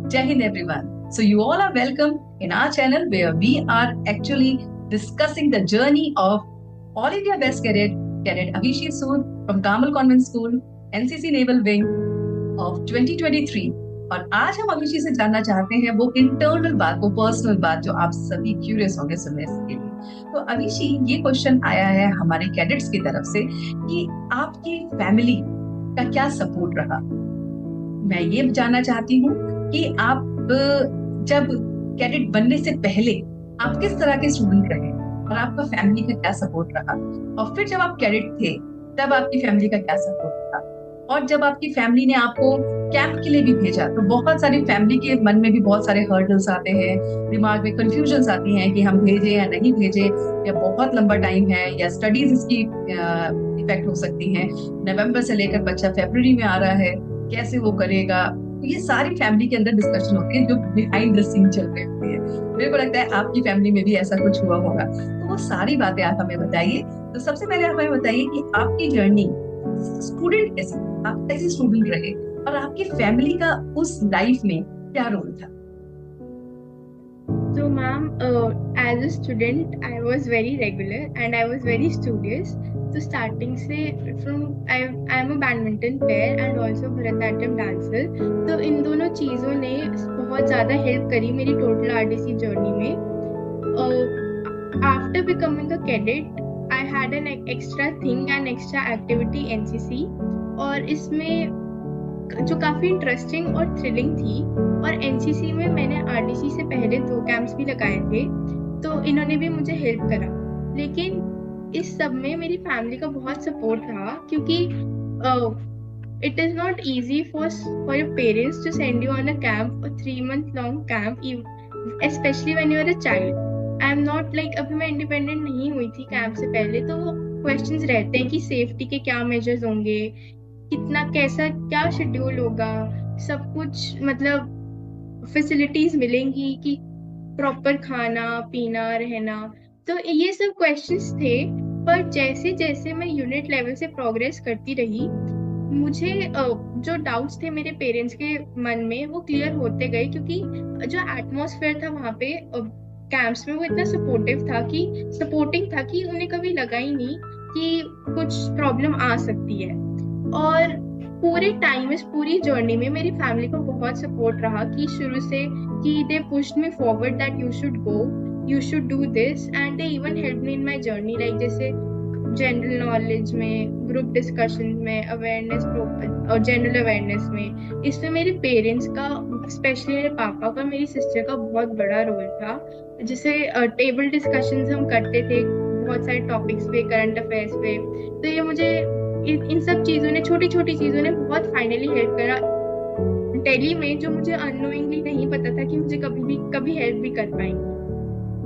Jai Hind everyone. So you all are welcome in our channel where we are actually discussing the journey of All India Best Cadet Avishi Sood from Carmel Convent School, NCC Naval Wing of 2023. और आज हम अभिषेक से जानना चाहते हैं वो internal बात, वो पर्सनल बात जो आप सभी क्यूरियस होंगे सुनने के लिए। तो अभिषेक, ये क्वेश्चन आया है हमारे कैडेट्स की तरफ से कि आपकी फैमिली का क्या सपोर्ट रहा। मैं ये जानना चाहती हूँ कि आप जब कैडेट बनने से पहले आप किस तरह के स्टूडेंट रहे और आपका फैमिली का क्या सपोर्ट रहा, और फिर जब आप कैडेट थे तब आपकी फैमिली का क्या सपोर्ट रहा, और जब आपकी फैमिली ने आपको कैंप के लिए भी भेजा तो बहुत सारी फैमिली के मन में भी बहुत सारे हर्डल्स आते हैं, दिमाग में कंफ्यूजन्स आती हैं कि हम भेजें या नहीं भेजें, या बहुत लंबा टाइम है, या स्टडीज इसकी इफेक्ट हो सकती हैं, नवंबर से लेकर बच्चा फरवरी में आ रहा है, कैसे वो करेगा। तो ये सारी फैमिली के अंदर डिस्कशन होती है जो बिहाइंड द सीन चल रही होती है। मेरे को लगता है आपकी फैमिली में भी ऐसा कुछ हुआ होगा, तो वो सारी बातें आप हमें बताइए। तो सबसे पहले आप हमें बताइए कि आपकी जर्नी स्टूडेंट कैसी, आप कैसे स्टूडेंट रहे और आपकी फैमिली का उस लाइफ में क्या रोल था। So, ma'am, as a student, I was very regular and I was very studious. So, starting से I am a badminton player and also Bharatanatyam dancer. तो इन दोनों चीज़ों ने बहुत ज़्यादा हेल्प करी मेरी टोटल आरडीसी जर्नी में. After becoming a cadet, I had an extra thing and extra activity NCC, और इसमें जो काफी इंटरेस्टिंग और थ्रिलिंग थी. और एनसीसी में मैंने आरडीसी से पहले 2 कैंप्स भी लगाए थे, तो इन्होंने भी मुझे हेल्प करा. लेकिन इस सब में मेरी फैमिली का बहुत सपोर्ट रहा, क्योंकि it is not easy for your parents to send you on a camp, a 3 month long camp, specially when you are a child. I am not like, अभी मैं इंडिपेंडेंट नहीं हुई थी कैंप से पहले, तो वो क्वेश्चंस रहते हैं कि सेफ्टी के क्या मेजर्स होंगे, कितना कैसा क्या शेड्यूल होगा, सब कुछ मतलब फैसिलिटीज मिलेंगी कि प्रॉपर खाना पीना रहना. तो ये सब क्वेश्चंस थे. पर जैसे जैसे मैं यूनिट लेवल से प्रोग्रेस करती रही, मुझे जो डाउट्स थे मेरे पेरेंट्स के मन में वो क्लियर होते गए, क्योंकि जो एटमॉस्फेयर था वहाँ पे कैंप्स में वो इतना सपोर्टिंग था कि उन्हें कभी लगा ही नहीं कि कुछ प्रॉब्लम आ सकती है. और पूरे टाइम, इस पूरी जर्नी में मेरी फैमिली को बहुत सपोर्ट रहा कि शुरू से, कि they pushed me forward that you should go, you should do this, and they even help me in my journey, like जैसे जनरल नॉलेज में, ग्रुप डिस्कशन में, अवेयरनेस और जनरल अवेयरनेस में. इसमें मेरे पेरेंट्स का, स्पेशली मेरे पापा का, मेरी सिस्टर का बहुत बड़ा रोल था. जैसे टेबल डिस्कशंस हम करते थे बहुत सारे टॉपिक्स पे, करंट अफेयर्स पे. तो ये मुझे इन सब चीजों ने, छोटी छोटी चीजों ने बहुत फाइनली हेल्प करा दिल्ली में, जो मुझे अननोइंगली नहीं पता था कि मुझे कभी हेल्प भी कर पाएंगे.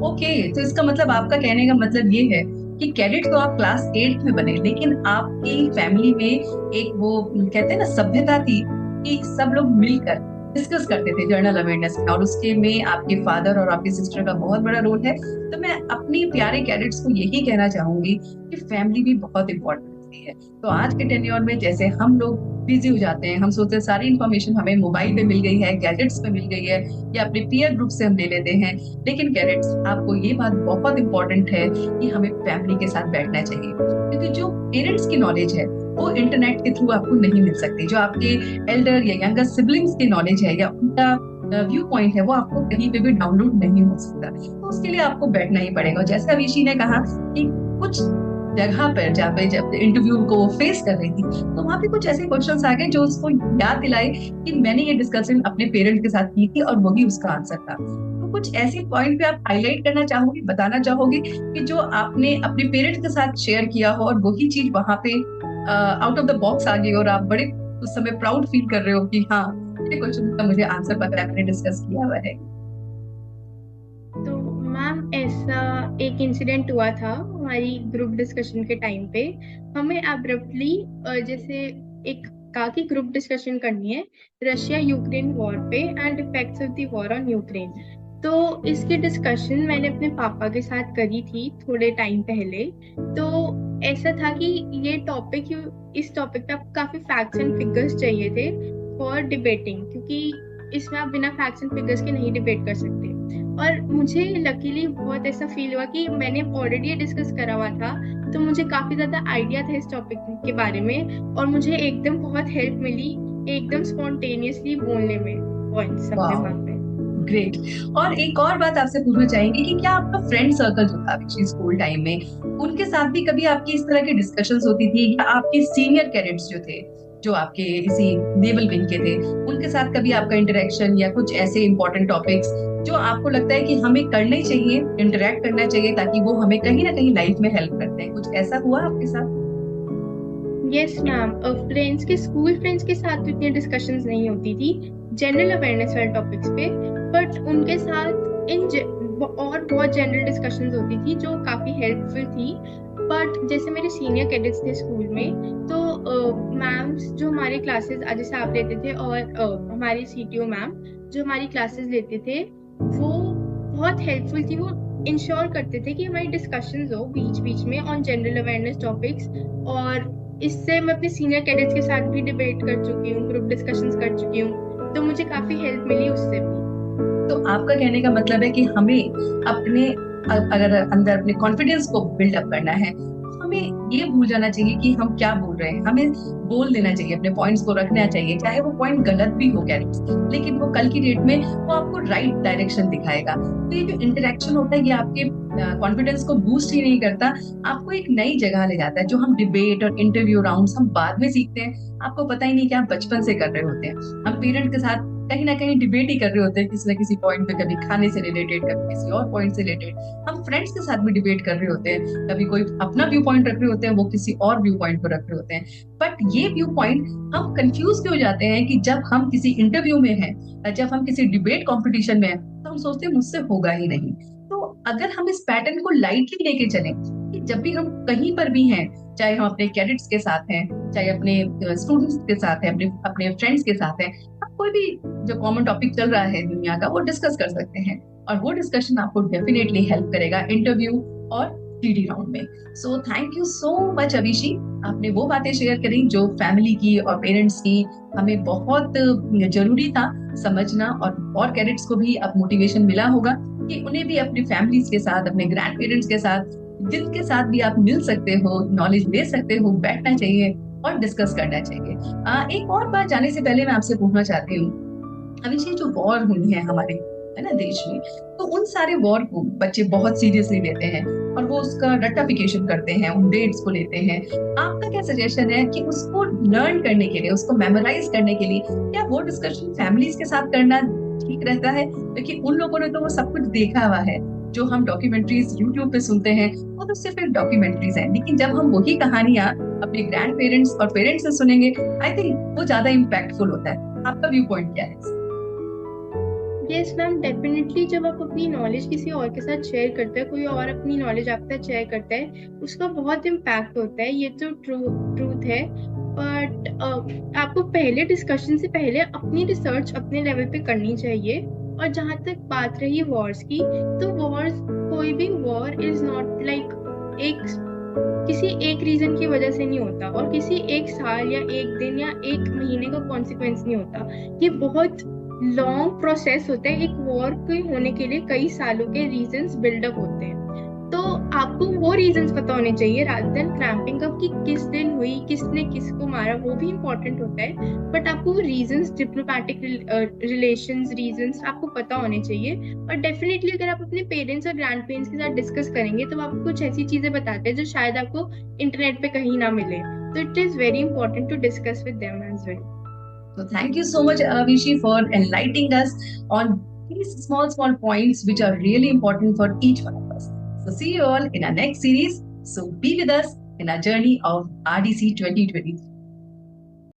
ओके, तो इसका मतलब, आपका कहने का मतलब ये है कि कैडेट तो आप क्लास 8 में बने, लेकिन आपकी फैमिली में एक वो कहते हैं ना सभ्यता थी कि सब लोग मिलकर डिस्कस करते थे जनरल अवेयरनेस का, और उसके में आपके फादर और आपकी सिस्टर का बहुत बड़ा रोल है. तो मैं अपनी प्यारे कैडेट्स को यही कहना चाहूंगी कि फैमिली भी बहुत इंपॉर्टेंट होती है. तो आज के टेन्योर में जैसे हम लोग बिजी हो जाते हैं, हम सोचते हैं सारी इन्फॉर्मेशन हमें मोबाइल पे मिल गई है, गैजेट्स पे मिल गई है, या अपने पीयर ग्रुप से हम ले लेते हैं. लेकिन कैडेट्स, आपको ये बात बहुत इंपॉर्टेंट है कि हमें फैमिली के साथ बैठना चाहिए, क्योंकि जो पेरेंट्स की नॉलेज है वो इंटरनेट के थ्रू आपको नहीं मिल सकती. जो आपके एल्डर या यंगर सिबलिंग्स की नॉलेज है या उनका व्यू पॉइंट है, वो आपको कहीं पे भी डाउनलोड नहीं हो सकता. तो उसके लिए आपको बैठना ही पड़ेगा. जैसे अभिषी ने कहा कि कुछ जगह पर जहाँ पे जब इंटरव्यू को फेस कर रही थी, तो वहां पे कुछ ऐसे क्वेश्चंस आ गए जो उसको याद दिलाए कि मैंने ये डिस्कशन अपने पेरेंट्स के साथ की थी और वही उसका आंसर था. तो कुछ ऐसे पॉइंट पे आप हाईलाइट करना चाहोगे, बताना चाहोगे कि जो आपने अपने पेरेंट्स के साथ शेयर किया हो और वही चीज वहां पे आउट ऑफ द बॉक्स आ गई और आप बड़े उस समय प्राउड फील कर रहे हो कि हाँ, ये क्वेश्चन का मुझे आंसर पता है, मैंने डिस्कस किया हुआ है. तो मैम, ऐसा एक इंसिडेंट हुआ था हमारी ग्रुप डिस्कशन के टाइम पे. हमें अब्रप्टली, जैसे एक कहा कि ग्रुप डिस्कशन करनी है रशिया यूक्रेन वॉर पे and effects of the war on Ukraine. तो इसकी डिस्कशन मैंने अपने पापा के साथ करी थी थोड़े टाइम पहले. तो ऐसा था कि ये इस टॉपिक पे काफी फैक्ट्स एंड फिगर्स चाहिए थे फॉर डिबेटिंग, क्योंकि इसमें आप बिना फैक्ट्स एंड फिगर्स के नहीं डिबेट कर सकते। और मुझे लकीली बहुत ऐसा फील हुआ कि मैंने ऑलरेडी डिस्कस करा हुआ था, तो मुझे काफी ज्यादा आइडिया था इस टॉपिक के बारे में, और मुझे एकदम बहुत हेल्प मिली एकदम स्पॉन्टेनियसली बोलने में पॉइंट्स अपने Wow. वहाँ पे। ग्रेट। और एक और बात आपसे पूछना चाहेंगे कि क्या आपका फ्रेंड सर्कल जो था अभिषेक स्कूल टाइम में, उनके साथ भी कभी आपकी इस तरह की डिस्कशंस होती थी, या आपके सीनियर कैडेट्स जो थे, जो आपके इसी नेवल विंग के थे, उनके साथ कभी आपका इंटरेक्शन या कुछ ऐसे इंपॉर्टेंट टॉपिक्स जो आपको लगता है कि हमें करने चाहिए, इंटरेक्ट करना चाहिए, ताकि वो हमें कहीं ना कहीं लाइफ में हेल्प करते हैं, कुछ ऐसा हुआ आपके साथ? यस मैम, फ्रेंड्स के स्कूल फ्रेंड्स के साथ तो इतनी डिस्कशंस नहीं होती थी जनरल अवेयरनेस वाले टॉपिक्स पे, बट उनके साथ और बहुत जनरल डिस्कशंस होती थी जो काफी हेल्पफुल थी। बट जैसे मेरे सीनियर कैडेट्स थे स्कूल में, तो मैम्स जो हमारे क्लासेस जैसे आप लेते थे, और हमारी सीटीओ मैम जो हमारी क्लासेस लेते थे, वो बहुत हेल्पफुल थी। वो इंश्योर करते थे कि हमारी डिस्कशंस हो बीच बीच में ऑन जनरल अवेयरनेस टॉपिक्स, और इससे मैं अपने सीनियर कैडेट्स के साथ भी डिबेट कर चुकी हूँ, ग्रुप डिस्कशंस कर चुकी हूँ, तो मुझे काफी हेल्प मिली उससे भी। तो आपका कहने का मतलब है कि हमें अपने अगर अंदर अपने कॉन्फिडेंस को बिल्डअप करना है, हमें ये भूल जाना चाहिए कि हम क्या बोल रहे हैं, हमें बोल देना चाहिए, अपने पॉइंट्स को रखना चाहिए, चाहे वो पॉइंट गलत भी हो कैरेक्टर्स, लेकिन वो कल की डेट में वो आपको राइट डायरेक्शन दिखाएगा। तो ये जो इंटरेक्शन होता है, ये आपके कॉन्फिडेंस को बूस्ट ही नहीं करता, आपको एक नई जगह ले जाता है। जो हम डिबेट और इंटरव्यू राउंड्स हम बाद में सीखते हैं, आपको पता ही नहीं कि आप बचपन से कर रहे होते हैं। हम पेरेंट के साथ कहीं ना कहीं डिबेट ही कर रहे होते हैं, किसी न किसी पॉइंट पे, कभी खाने से रिलेटेड, कभी किसी और पॉइंट से रिलेटेड। हम फ्रेंड्स के साथ भी डिबेट कर रहे होते हैं, कभी कोई अपना व्यू पॉइंट रख रहे होते हैं, वो किसी और व्यू पॉइंट को रख रहे होते हैं। बट ये व्यू पॉइंट हम कंफ्यूज क्यों हो जाते हैं कि जब हम किसी इंटरव्यू में हैं, जब हम किसी डिबेट कॉम्पिटिशन में हैं, तो हम सोचते हैं मुझसे होगा ही नहीं। तो अगर हम इस पैटर्न को लाइटली लेके चलें कि जब भी हम कहीं पर भी हैं, चाहे हम अपने कैडेट्स के साथ हैं, चाहे अपने स्टूडेंट्स के साथ हैं, अपने फ्रेंड्स के साथ हैं, हम कोई भी जो कॉमन टॉपिक चल रहा है दुनिया का, वो डिस्कस कर सकते हैं, और वो डिस्कशन आपको डेफिनेटली हेल्प करेगा इंटरव्यू और सीडी राउंड में। So thank you so much Abhishi, आपने वो बातें शेयर करी जो फैमिली की और पेरेंट्स की हमें बहुत जरूरी था समझना, और कैडेट्स को भी अब मोटिवेशन मिला होगा कि उन्हें भी अपनी फैमिलीज के साथ, अपने ग्रैंड पेरेंट्स के साथ, जिनके साथ भी आप मिल सकते हो, नॉलेज ले सकते हो, बैठना चाहिए और डिस्कस करना चाहिए। एक और बात जाने से पहले मैं आपसे पूछना चाहती हूँ, अभिषेक, जो वॉर हुई है हमारे, है ना, देश में, तो उन सारे वॉर को बच्चे बहुत सीरियसली लेते हैं और वो उसका रट्टाफिकेशन करते हैं, उन डेट्स को लेते हैं। आपका क्या सजेशन है कि उसको लर्न करने के लिए, उसको मेमोराइज करने के लिए, क्या वो डिस्कशन फैमिलीज के साथ करना ठीक रहता है? क्योंकि उन लोगों ने तो वो सब कुछ देखा हुआ है, जो हम डॉक्यूमेंट्रीज यूट्यूब पे सुनते हैं वो तो सिर्फ एक डॉक्यूमेंट्रीज हैं, लेकिन जब हम वही कहानियां अपने ग्रैंड पेरेंट्स और पेरेंट्स से सुनेंगे, आई थिंक वो ज्यादा इम्पैक्टफुल होता है। आपका व्यू पॉइंट क्या है? यस मैम, डेफिनेटली जब आप अपनी नॉलेज किसी और के साथ शेयर करते हैं, कोई और अपनी नॉलेज आपके साथ शेयर करता है, उसका बहुत इम्पैक्ट होता है, ये तो ट्रूथ है। बट आपको पहले डिस्कशन से पहले अपनी रिसर्च अपने लेवल पे करनी चाहिए। और जहाँ तक बात रही वॉर्स की, तो वॉर्स, कोई भी वॉर इज नॉट लाइक किसी एक रीजन की वजह से नहीं होता, और किसी एक साल या एक दिन या एक महीने का कॉन्सिक्वेंस नहीं होता। ये बहुत लॉन्ग प्रोसेस होता है। एक वॉर के होने के लिए कई सालों के रीजंस बिल्डअप होते हैं, तो आपको वो रीजंस पता होने चाहिए रादर देन क्रैम्पिंग अप कि किस दिन हुई, किसने किसको मारा, वो भी इम्पोर्टेंट होता है। बट आपको रीजंस, डिप्लोमेटिक रिलेशंस रीजंस आपको पता होने चाहिए। और डेफिनेटली अगर आप अपने पेरेंट्स और ग्रैंड पेरेंट्स के साथ डिस्कस करेंगे, तो आपको कुछ ऐसी चीजें बताते हैं जो शायद आपको इंटरनेट पे कहीं ना मिले, तो it is very important to discuss with them as well. So thank you so much, Avishi, for enlightening us on these small points which are really important for each one of us. So see you all in our next series. So be with us in our journey of RDC 2023.